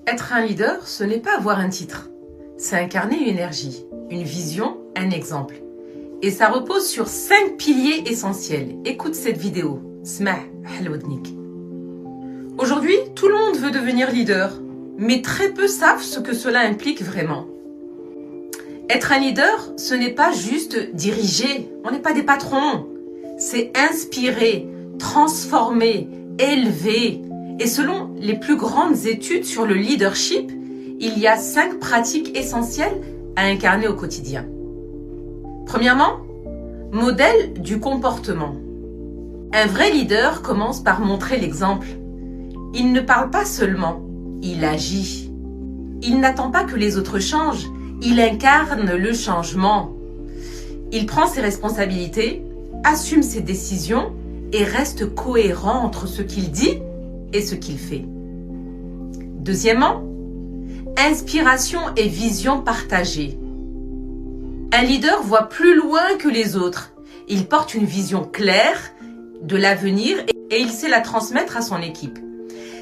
Être un leader, ce n'est pas avoir un titre. C'est incarner une énergie, une vision, un exemple. Et ça repose sur 5 piliers essentiels. Écoute cette vidéo. Smah halwadnik. Aujourd'hui, tout le monde veut devenir leader, mais très peu savent ce que cela implique vraiment. Être un leader, ce n'est pas juste diriger. On n'est pas des patrons. C'est inspirer, transformer, élever. Et selon les plus grandes études sur le leadership, il y a 5 pratiques essentielles à incarner au quotidien. Premièrement, modèle du comportement. Un vrai leader commence par montrer l'exemple. Il ne parle pas seulement, il agit. Il n'attend pas que les autres changent, il incarne le changement. Il prend ses responsabilités, assume ses décisions et reste cohérent entre ce qu'il dit et ce qu'il fait. Deuxièmement, inspiration et vision partagée. Un leader voit plus loin que les autres. Il porte une vision claire de l'avenir et il sait la transmettre à son équipe.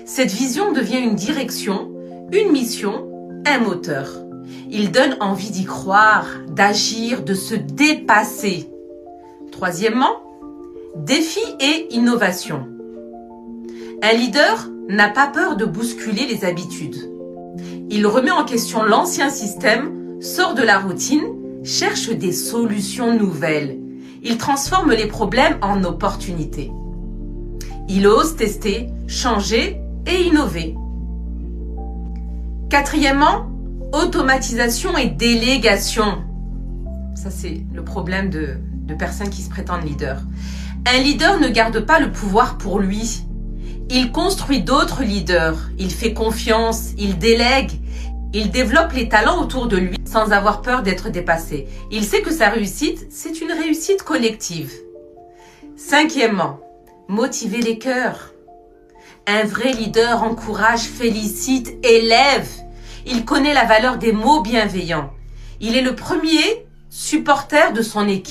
Cette vision devient une direction, une mission, un moteur. Il donne envie d'y croire, d'agir, de se dépasser. Troisièmement, défi et innovation. Un leader n'a pas peur de bousculer les habitudes. Il remet en question l'ancien système, sort de la routine, cherche des solutions nouvelles. Il transforme les problèmes en opportunités. Il ose tester, changer et innover. Quatrièmement, automatisation et délégation. Ça, c'est le problème de personnes qui se prétendent leaders. Un leader ne garde pas le pouvoir pour lui. Il construit d'autres leaders. Il fait confiance, il délègue. Il développe les talents autour de lui sans avoir peur d'être dépassé. Il sait que sa réussite, c'est une réussite collective. Cinquièmement, motiver les cœurs. Un vrai leader encourage, félicite, élève. Il connaît la valeur des mots bienveillants. Il est le premier supporter de son équipe.